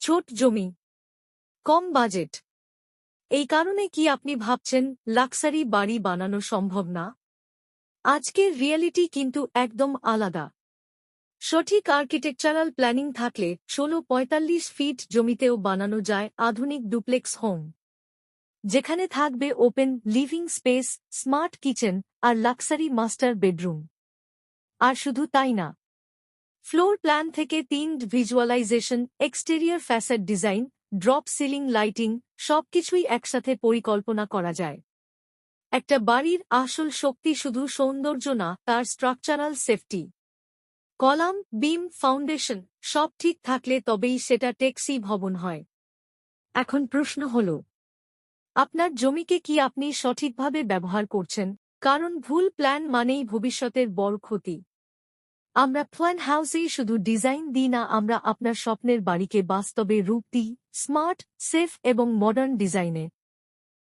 ছোট জমি, কম বাজেট। এই কারণে কি আপনি ভাবছেন লাক্সারি বাড়ি বানানো সম্ভব না? আজকের রিয়েলিটি কিন্তু একদম আলাদা। সঠিক আর্কিটেকচারাল প্ল্যানিং থাকলে ১৬-৪৫ ফিট জমিতেও বানানো যায় আধুনিক ডুপ্লেক্স হোম, যেখানে থাকবে open living space, smart kitchen আর লাক্সারি মাস্টার বেডরুম। আর শুধু তাই না, ফ্লোর প্ল্যান থেকে 3D visualisation, exterior facade design, drop ceiling lighting সবকিছুই একসাথে পরিকল্পনা করা যায়। একটা বাড়ির আসল শক্তি শুধু সৌন্দর্য না, তার স্ট্রাকচারাল সেফটি। কলাম, বিম, ফাউন্ডেশন সব ঠিক থাকলে তবেই সেটা টেকসই ভবন হয়। এখন প্রশ্ন হল, আপনার জমিকে কি আপনি সঠিকভাবে ব্যবহার করছেন? কারণ ভুল প্ল্যান মানেই ভবিষ্যতের বড় ক্ষতি। আমরা প্ল্যান হাউসেই শুধু ডিজাইন দিই না, আমরা আপনার স্বপ্নের বাড়িকে বাস্তবে রূপ দিই, স্মার্ট, সেফ এবং মডার্ন ডিজাইনে।